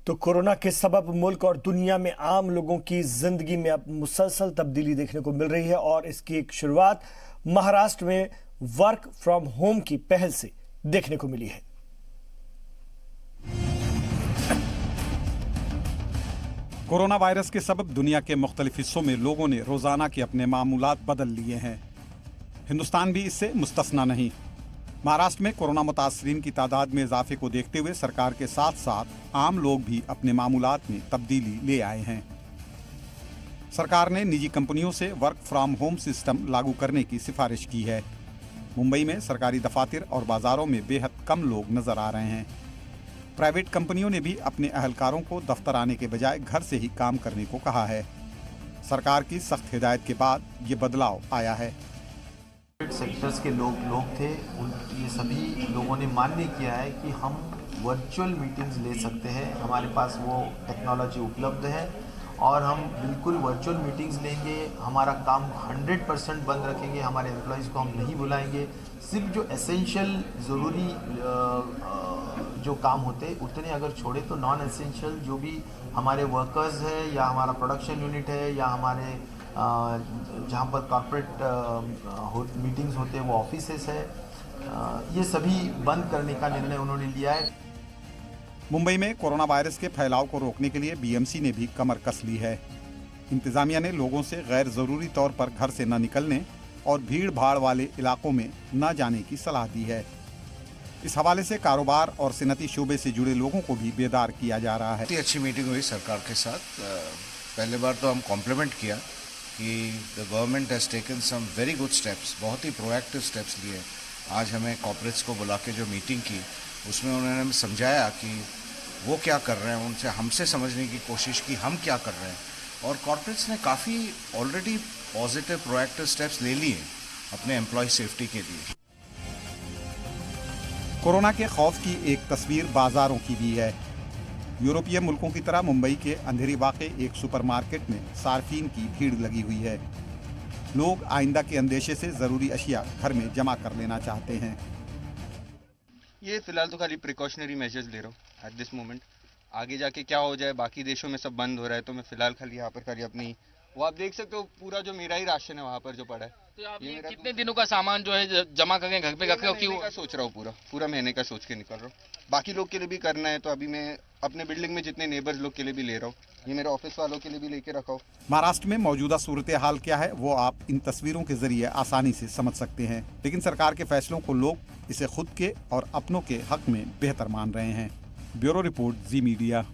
तो कोरोना के सबब मुल्क और दुनिया में आम लोगों की जिंदगी में अब मुसलसल तब्दीली देखने को मिल रही है और इसकी एक शुरुआत महाराष्ट्र में वर्क फ्रॉम होम की पहल से देखने को मिली है। कोरोना वायरस के सबब दुनिया के मुख्तलिफ हिस्सों में लोगों ने रोजाना के अपने मामूलात बदल लिए हैं। हिंदुस्तान भी इससे मुस्तस्ना नहीं। महाराष्ट्र में कोरोना मुतासरीन की तादाद में इजाफे को देखते हुए सरकार के साथ साथ आम लोग भी अपने मामूलात में तब्दीली ले आए हैं। सरकार ने निजी कंपनियों से वर्क फ्रॉम होम सिस्टम लागू करने की सिफारिश की है। मुंबई में सरकारी दफातर और बाजारों में बेहद कम लोग नजर आ रहे हैं। प्राइवेट कंपनियों ने भी अपने अहलकारों को दफ्तर आने के बजाय घर से ही काम करने को कहा है। सरकार की सख्त हिदायत के बाद ये बदलाव आया है। सेक्टर्स के लोग थे ये सभी लोगों ने मान्य किया है कि हम वर्चुअल मीटिंग्स ले सकते हैं। हमारे पास वो टेक्नोलॉजी उपलब्ध है और हम बिल्कुल वर्चुअल मीटिंग्स लेंगे। हमारा काम 100% बंद रखेंगे। हमारे एम्प्लॉयज़ को हम नहीं बुलाएंगे। सिर्फ जो एसेंशियल ज़रूरी जो काम होते उतने अगर छोड़े तो नॉन एसेंशियल जो भी हमारे वर्कर्स है या हमारा प्रोडक्शन यूनिट है या हमारे जहाँ पर कॉर्पोरेट मीटिंग्स होते हैं वो ऑफिसेस है, ये सभी बंद करने का निर्णय उन्होंने लिया है। मुंबई में कोरोना वायरस के फैलाव को रोकने के लिए बीएमसी ने भी कमर कस ली है। इंतजामिया ने लोगों से गैर जरूरी तौर पर घर से न निकलने और भीड़ भाड़ वाले इलाकों में न जाने की सलाह दी है। इस हवाले से कारोबार और सनती शोबे से जुड़े लोगों को भी बेदार किया जा रहा है। अच्छी मीटिंग हुई सरकार के साथ। पहले बार तो हम कॉम्प्लीमेंट किया कि the government has taken some very good steps, बहुत ही प्रोएक्टिव स्टेप्स लिए। आज हमें कॉर्पोरेट्स को बुला के जो मीटिंग की उसमें उन्होंने हमें समझाया कि वो क्या कर रहे हैं, उनसे हमसे समझने की कोशिश की हम क्या कर रहे हैं। और कॉर्पोरेट्स ने काफ़ी ऑलरेडी पॉजिटिव प्रोएक्टिव स्टेप्स ले लिए अपने एम्प्लॉय सेफ्टी के लिए। कोरोना के खौफ की एक तस्वीर बाजारों की भी है। यूरोपीय मुल्कों की तरह मुंबई के अंधेरी वाक़े एक सुपरमार्केट में सार्फिन की भीड़ लगी हुई है। लोग आइंदा के अंदेशे से ज़रूरी अशिया घर में जमा कर लेना चाहते हैं। ये फिलहाल तो खाली प्रिकॉशनरी मेजर्स ले रहा हूँ एट दिस मोमेंट। आगे जाके क्या हो जाए, बाकी देशों में सब बंद हो रहा है, तो मैं फिलहाल खाली यहाँ पर खाली अपनी वो आप देख सकते हो पूरा जो मेरा ही राशन है वहाँ पर जो पड़ा है। तो आप ये कितने दिनों का सामान जो है जमा करके घर पे रखे हो? क्यों का सोच रहा हूँ, पूरा महीने का सोच के निकल रहा हूँ। बाकी लोग के लिए भी करना है तो अभी मैं अपने बिल्डिंग में जितने नेबर्स लोग के लिए भी ले रहा हूँ, ये मेरे ऑफिस वालों के लिए भी लेके रखा हूँ। महाराष्ट्र में मौजूदा सूरत हाल क्या है वो आप इन तस्वीरों के जरिए आसानी से समझ सकते हैं, लेकिन सरकार के फैसलों को लोग इसे खुद के और अपनों के हक में बेहतर मान रहे हैं। ब्यूरो रिपोर्ट, जी मीडिया।